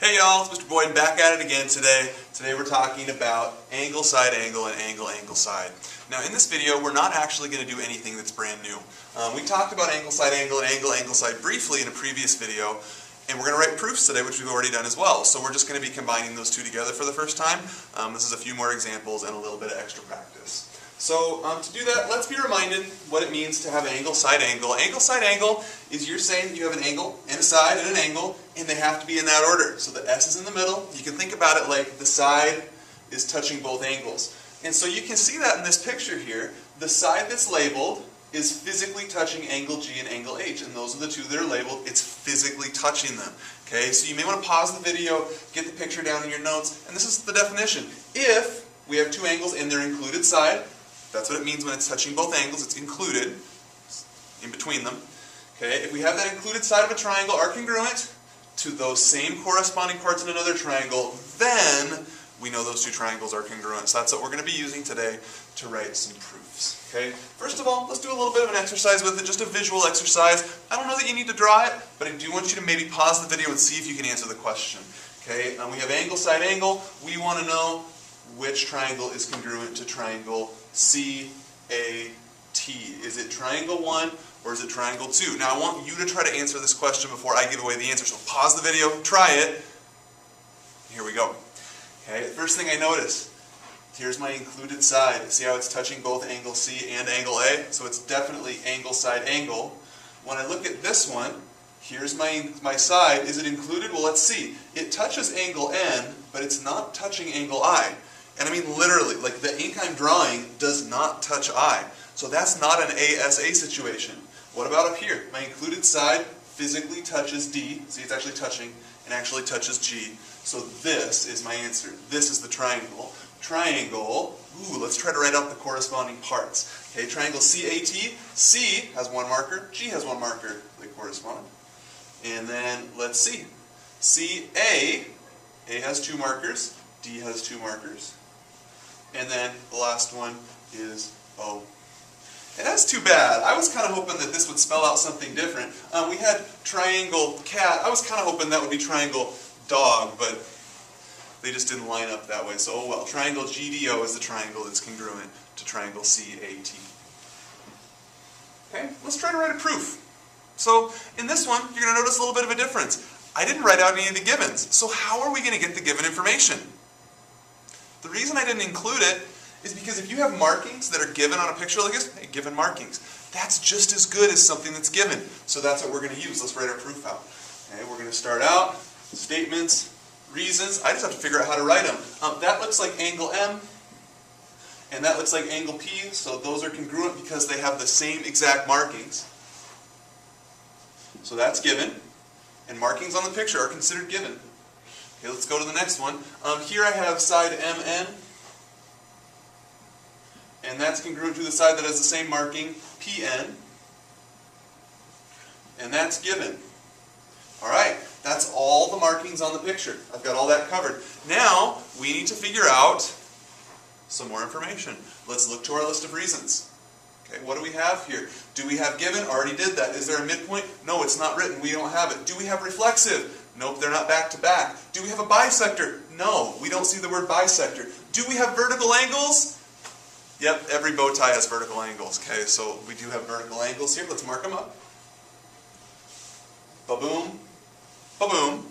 Hey y'all, it's Mr. Boyd back at it again today. Today we're talking about angle, side angle, and angle, angle, side. Now in this video we're not actually going to do anything that's brand new. We talked about angle, side angle, and angle, angle, side briefly in a previous video, and we're going to write proofs today, which we've already done as well. So we're just going to be combining those two together for the first time. This is a few more examples and a little bit of extra practice. So to do that, let's be reminded what it means to have angle, side angle. Angle, side angle is you're saying that you have an angle and a side and an angle, and they have to be in that order. So the S is in the middle. You can think about it like the side is touching both angles. And so you can see that in this picture here. The side that's labeled is physically touching angle G and angle H, and those are the two that are labeled. It's physically touching them. Okay, so you may want to pause the video, get the picture down in your notes, and this is the definition. If we have two angles and they're included side, that's what it means when it's touching both angles. It's included in between them. Okay, if we have that included side of a triangle are congruent to those same corresponding parts in another triangle, then we know those two triangles are congruent. So that's what we're going to be using today to write some proofs. Okay, first of all, let's do a little bit of an exercise with it, just a visual exercise. I don't know that you need to draw it, but I do want you to maybe pause the video and see if you can answer the question. Okay, we have angle, side angle. We want to know which triangle is congruent to triangle CAT. Is it triangle 1 or is it triangle 2? Now I want you to try to answer this question before I give away the answer. So pause the video, try it. Here we go. Okay, the first thing I notice, here's my included side. See how it's touching both angle C and angle A? So it's definitely angle, side, angle. When I look at this one, here's my side. Is it included? Well, let's see. It touches angle N, but it's not touching angle I. And I mean literally, like the ink I'm drawing does not touch I. So that's not an ASA situation. What about up here? My included side physically touches D. See, it's actually touching, and actually touches G. So this is my answer. This is the triangle. Triangle, let's try to write out the corresponding parts. Okay, triangle CAT, C has one marker, G has one marker. They correspond. And then let's see. CA, A has two markers, D has two markers. And then the last one is O. And that's too bad. I was kind of hoping that this would spell out something different. We had triangle cat. I was kind of hoping that would be triangle dog, but they just didn't line up that way. So, oh well. Triangle GDO is the triangle that's congruent to triangle CAT. Okay, let's try to write a proof. So, in this one, you're going to notice a little bit of a difference. I didn't write out any of the givens. So how are we going to get the given information? The reason I didn't include it is because if you have markings that are given on a picture like this, hey, given markings, that's just as good as something that's given. So that's what we're going to use. Let's write our proof out. Okay, we're going to start out, statements, reasons. I just have to figure out how to write them. That looks like angle M, and that looks like angle P, so those are congruent because they have the same exact markings. So that's given, and markings on the picture are considered given. Okay, let's go to the next one. Here I have side MN, and that's congruent to the side that has the same marking, PN, and that's given. Alright, that's all the markings on the picture. I've got all that covered. Now, we need to figure out some more information. Let's look to our list of reasons. Okay, what do we have here? Do we have given? Already did that. Is there a midpoint? No, it's not written. We don't have it. Do we have reflexive? Nope, they're not back to back. Do we have a bisector? No, we don't see the word bisector. Do we have vertical angles? Yep, every bow tie has vertical angles. Okay, so we do have vertical angles here. Let's mark them up. Ba-boom. Ba-boom.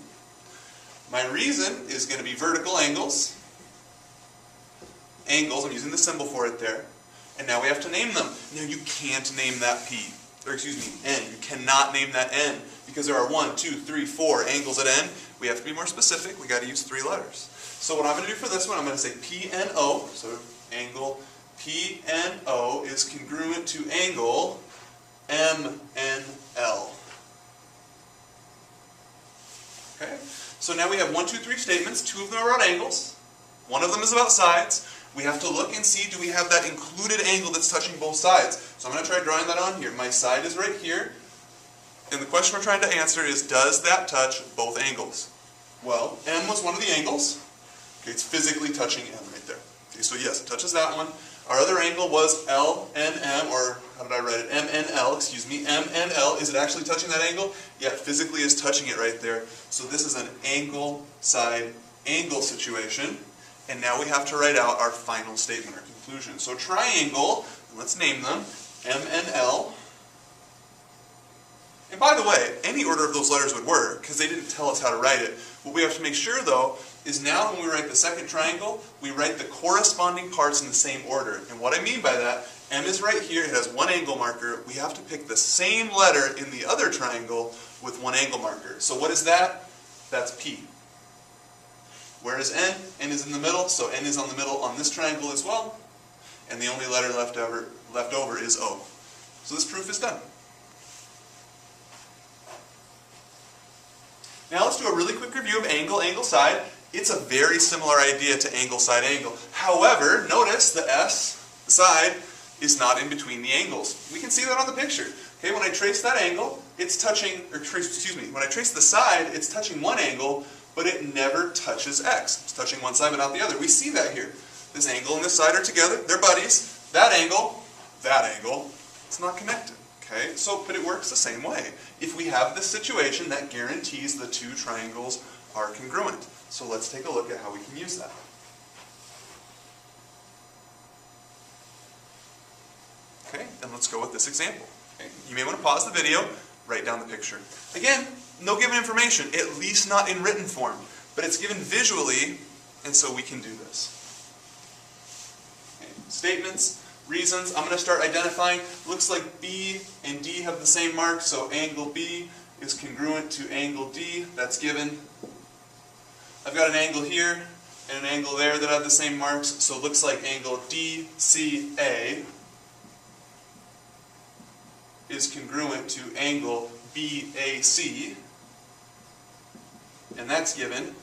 My reason is going to be vertical angles. Angles, I'm using the symbol for it there. And now we have to name them. Now you can't name that P, or excuse me, N. You cannot name that N because there are 1, 2, 3, 4 angles at N. We have to be more specific. We got to use 3 letters. So what I'm going to do for this one, I'm going to say PNO. So angle PNO is congruent to angle MNL. Okay. So now we have 1, 2, 3 statements. 2 of them are about angles. 1 of them is about sides. We have to look and see, do we have that included angle that's touching both sides? So I'm going to try drawing that on here. My side is right here. And the question we're trying to answer is, does that touch both angles? Well, M was one of the angles. Okay, it's physically touching M right there. Okay, so yes, it touches that one. Our other angle was LNM, or how did I write it? MNL, excuse me. MNL, is it actually touching that angle? Yeah, it physically is touching it right there. So this is an angle, side, angle situation. And now we have to write out our final statement, our conclusion. So triangle, let's name them, MNL. And by the way, any order of those letters would work, because they didn't tell us how to write it. What we have to make sure, though, is now when we write the second triangle, we write the corresponding parts in the same order. And what I mean by that, M is right here, it has one angle marker. We have to pick the same letter in the other triangle with one angle marker. So what is that? That's P. Where is N? N is in the middle, so N is on the middle on this triangle as well. And the only letter left over is O. So this proof is done. Now let's do a really quick review of angle, angle, side. It's a very similar idea to angle, side, angle. However, notice the S, the side, is not in between the angles. We can see that on the picture. Okay, when I trace that angle, it's touching, when I trace the side, it's touching one angle, but it never touches X. It's touching one side but not the other. We see that here. This angle and this side are together, they're buddies. That angle, it's not connected. Okay, but it works the same way. If we have this situation, that guarantees the two triangles are congruent. So let's take a look at how we can use that. Okay, and let's go with this example. Okay, you may want to pause the video, write down the picture. Again, no given information, at least not in written form, but it's given visually, and so we can do this. Okay, statements. Reasons, I'm going to start identifying. Looks like B and D have the same mark, so angle B is congruent to angle D. That's given. I've got an angle here and an angle there that have the same marks, so it looks like angle DCA is congruent to angle BAC, and that's given.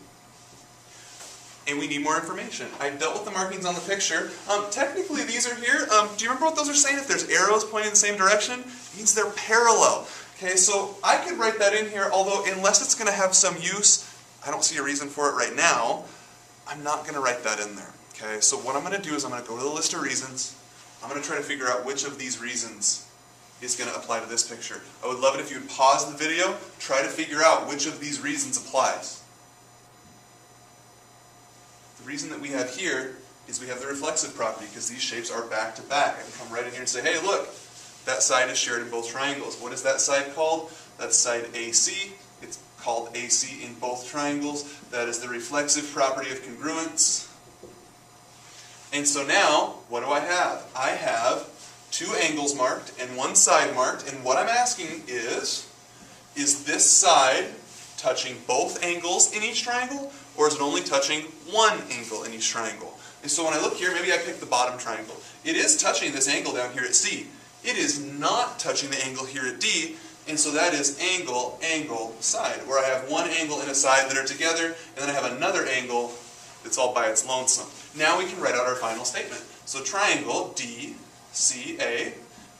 And we need more information. I dealt with the markings on the picture. Technically, these are here. Do you remember what those are saying? If there's arrows pointing in the same direction, it means they're parallel. Okay, so I could write that in here, although unless it's going to have some use, I don't see a reason for it right now, I'm not going to write that in there. Okay, so what I'm going to do is I'm going to go to the list of reasons. I'm going to try to figure out which of these reasons is going to apply to this picture. I would love it if you would pause the video, try to figure out which of these reasons applies. The reason that we have here is we have the reflexive property, because these shapes are back to back. I can come right in here and say, hey, look, that side is shared in both triangles. What is that side called? That's side AC. It's called AC in both triangles. That is the reflexive property of congruence. And so now, what do I have? I have two angles marked and one side marked, and what I'm asking is this side touching both angles in each triangle, or is it only touching one angle in each triangle? And so when I look here, maybe I pick the bottom triangle. It is touching this angle down here at C. It is not touching the angle here at D, and so that is angle, angle, side, where I have one angle and a side that are together, and then I have another angle that's all by its lonesome. Now we can write out our final statement. So triangle DCA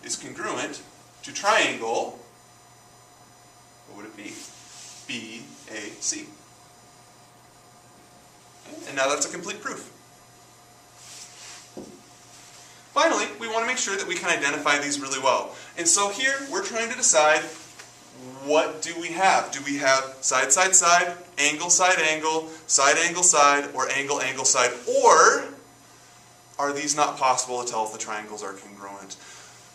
is congruent to triangle, what would it be? BAC. And now that's a complete proof. Finally, we want to make sure that we can identify these really well. And so here, we're trying to decide, what do we have? Do we have side, side, side, angle, angle, side, or angle, angle, side? Or are these not possible to tell if the triangles are congruent?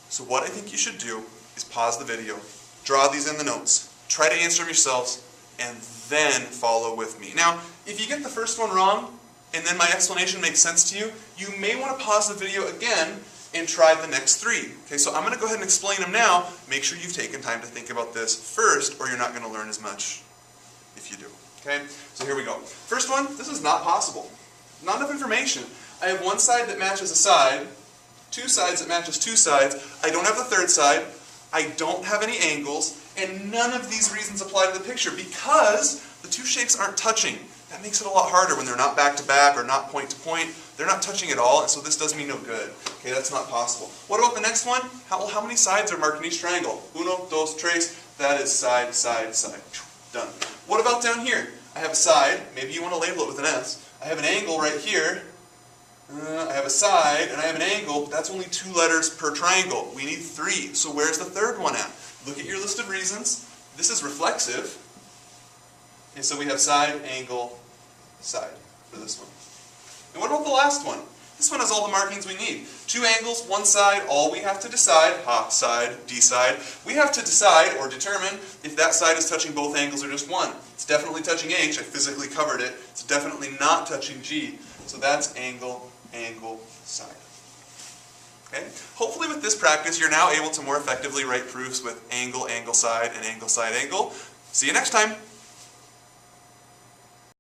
So what I think you should do is pause the video, draw these in the notes, try to answer them yourselves, and then follow with me. Now, if you get the first one wrong, and then my explanation makes sense to you, you may want to pause the video again and try the next three. Okay, so I'm going to go ahead and explain them now. Make sure you've taken time to think about this first, or you're not going to learn as much if you do. Okay, so here we go. First one, this is not possible. Not enough information. I have one side that matches a side, two sides that matches two sides. I don't have the third side. I don't have any angles, and none of these reasons apply to the picture because the two shapes aren't touching. That makes it a lot harder when they're not back to back or not point to point. They're not touching at all, and so this does me no good. Okay, that's not possible. What about the next one? How many sides are marked in each triangle? Uno, dos, tres. That is side, side, side. Done. What about down here? I have a side. Maybe you want to label it with an S. I have an angle right here. I have a side and I have an angle, but that's only 2 letters per triangle. We need 3. So where's the third one at? Look at your list of reasons. This is reflexive. And so we have side, angle, side for this one. And what about the last one? This one has all the markings we need. 2 angles, 1 side, all we have to decide, side, D side, we have to decide or determine if that side is touching both angles or just one. It's definitely touching H, I physically covered it. It's definitely not touching G. So that's angle, angle, side. Okay? Hopefully with this practice you're now able to more effectively write proofs with angle, angle, side, and angle, side, angle. See you next time!